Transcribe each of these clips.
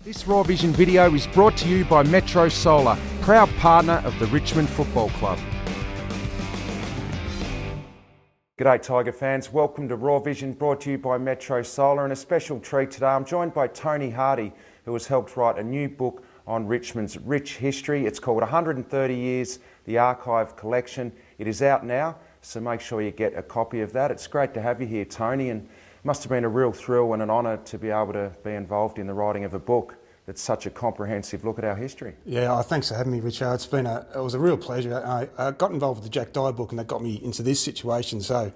This Raw Vision video is brought to you by Metro Solar, proud partner of the Richmond Football Club. G'day Tiger fans, welcome to Raw Vision, brought to you by Metro Solar, and a special treat today. I'm joined by Tony Hardy, who has helped write a new book on Richmond's rich history. It's called 130 Years, the Archive Collection. It is out now, so make sure you get a copy of that. It's great to have you here, Tony, and must have been a real thrill and an honour to be able to be involved in the writing of a book that's such a comprehensive look at our history. Yeah, thanks for having me, Richard. It was a real pleasure. I got involved with the Jackdaw book, and that got me into this situation. So,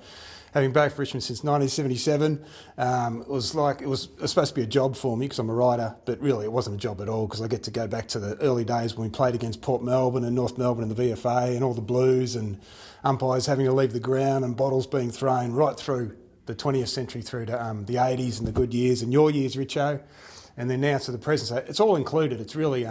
having been for Richmond since 1977, it was supposed to be a job for me because I'm a writer, but really it wasn't a job at all because I get to go back to the early days when we played against Port Melbourne and North Melbourne in the VFA, and all the Blues and umpires having to leave the ground and bottles being thrown right through the 20th century through to the 80s and the good years and your years, Richo, and then now to the present. So it's all included. It's really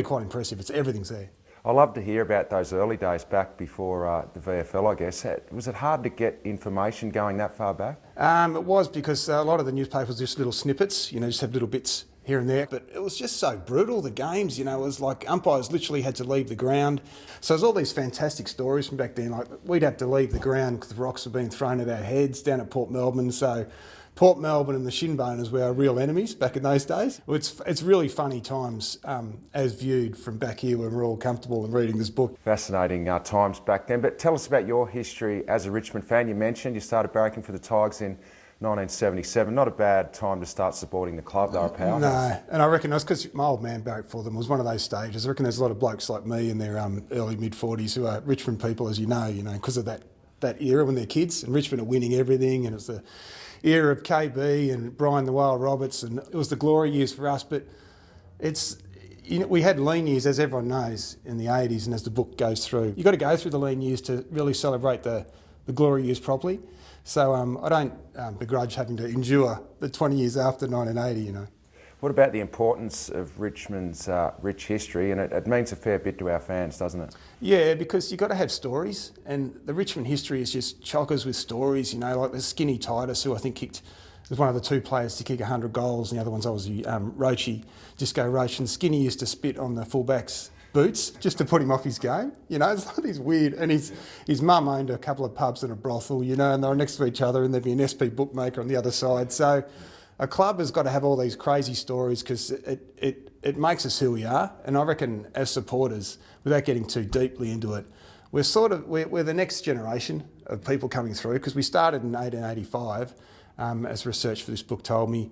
quite impressive. Everything's there. I love to hear about those early days back before the VFL, I guess. Was it hard to get information going that far back? It was, because a lot of the newspapers just little snippets, just have little bits here and there. But it was just so brutal, the games, it was like umpires literally had to leave the ground. So there's all these fantastic stories from back then, like we'd have to leave the ground because the rocks were being thrown at our heads down at Port Melbourne. So Port Melbourne and the Shinboners were our real enemies back in those days. It's really funny times as viewed from back here when we're all comfortable in reading this book. Fascinating times back then. But tell us about your history as a Richmond fan. You mentioned you started barracking for the Tigers in 1977. Not a bad time to start supporting the club. They were a powerhouse. No, and I reckon that's because my old man barracked for them. It was one of those stages. I reckon there's a lot of blokes like me in their early mid-40s who are Richmond people, as you know, because of that era when they're kids, and Richmond are winning everything, and it was the era of KB and Brian the Wild Roberts, and it was the glory years for us. But we had lean years, as everyone knows, in the 80s, and as the book goes through, you've got to go through the lean years to really celebrate the glory years properly. So I don't begrudge having to endure the 20 years after 1980, What about the importance of Richmond's rich history? And it means a fair bit to our fans, doesn't it? Yeah, because you've got to have stories, and the Richmond history is just chockers with stories, like the skinny Titus, who I think was one of the two players to kick 100 goals, and the other one's obviously Roche, Disco Roche, and Skinny used to spit on the fullback's boots just to put him off his game. It's like these weird, and his mum owned a couple of pubs and a brothel, and they were next to each other, and there'd be an SP bookmaker on the other side. So a club has got to have all these crazy stories because it makes us who we are. And I reckon as supporters, without getting too deeply into it, we're the next generation of people coming through, because we started in 1885, as research for this book told me.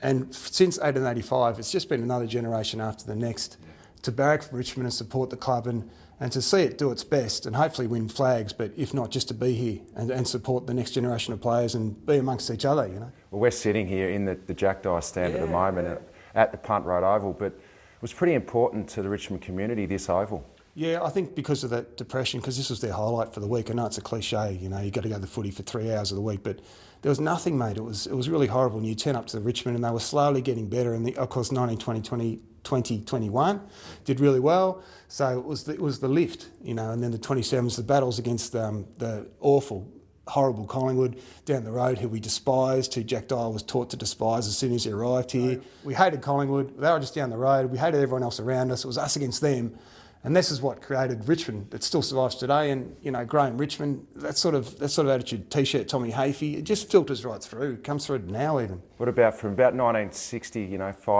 And since 1885, it's just been another generation after the next to barrack for Richmond and support the club and to see it do its best and hopefully win flags, but if not, just to be here and support the next generation of players and be amongst each other, Well, we're sitting here in the Jackdaw stand at the moment at the Punt Road Oval, but it was pretty important to the Richmond community, this oval. Yeah, I think because of that depression, because this was their highlight for the week. I know it's a cliche, you got to go to the footy for 3 hours of the week, but there was nothing, mate. It was really horrible. And you turn up to the Richmond and they were slowly getting better. And of course, 2021 did really well. So it was the lift, and then the 27s, the battles against the awful, horrible Collingwood down the road, who we despised, who Jackdaw was taught to despise as soon as he arrived here. We hated Collingwood. They were just down the road. We hated everyone else around us. It was us against them. And this is what created Richmond that still survives today. And, growing Richmond, that sort of attitude, T-shirt Tommy Hafey, it just filters right through. It comes through now even. What about from about 1960,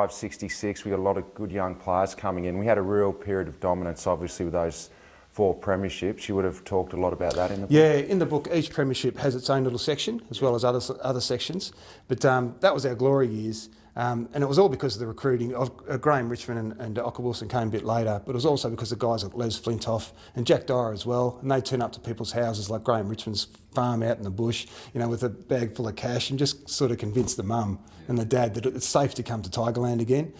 66, we got a lot of good young players coming in. We had a real period of dominance, obviously, with those 4 premierships. You would have talked a lot about that in the book. Yeah, in the book, each premiership has its own little section, as well as other sections. But that was our glory years. And it was all because of the recruiting of Graham Richmond and Ocker Wilson came a bit later, but it was also because of guys like Les Flintoff and Jackdaw as well. And they turn up to people's houses like Graham Richmond's farm out in the bush, with a bag full of cash, and just sort of convince the mum and the dad that it's safe to come to Tigerland again.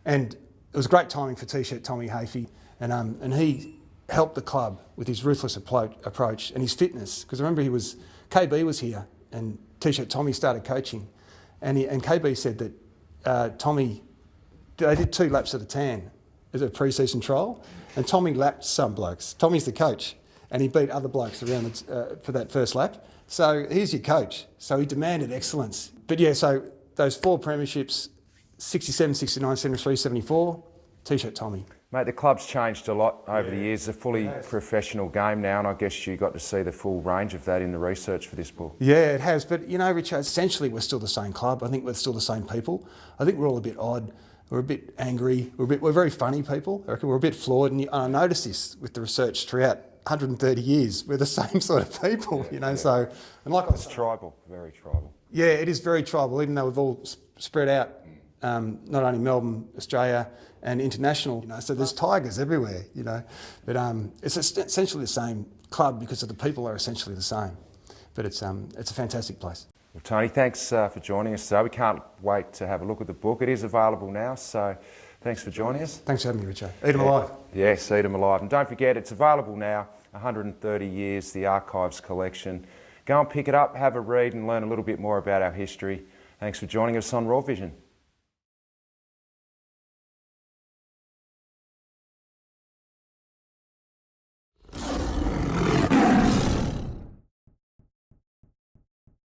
And it was great timing for T-shirt Tommy Hafey, and he helped the club with his ruthless approach and his fitness. Because I remember KB was here and T-shirt Tommy started coaching, and KB said that Tommy, they did 2 laps at a tan as a pre-season trial, and Tommy lapped some blokes. Tommy's the coach, and he beat other blokes around for that first lap. So he's your coach. So he demanded excellence. But yeah, so those 4 premierships, 67, 69, 73, 74, T-shirt Tommy. Mate, the club's changed a lot over the years. It's a fully professional game now, and I guess you got to see the full range of that in the research for this book. Yeah, it has. But, you know, Richard, essentially we're still the same club. I think we're still the same people. I think we're all a bit odd. We're a bit angry. We're very funny people. I reckon we're a bit flawed. And I noticed this with the research throughout 130 years. We're the same sort of people, you know. So, and like it's tribal, very tribal. Yeah, it is very tribal, even though we've all spread out, not only Melbourne, Australia, and international. You know, so there's tigers everywhere, you know. But it's essentially the same club because of the people are essentially the same. But it's a fantastic place. Well, Tony, thanks for joining us today. We can't wait to have a look at the book. It is available now, so thanks for joining us. Thanks for having me, Richard. Eat 'em alive. Yes, eat 'em alive. And don't forget, it's available now, 130 years, the Archives collection. Go and pick it up, have a read and learn a little bit more about our history. Thanks for joining us on Raw Vision.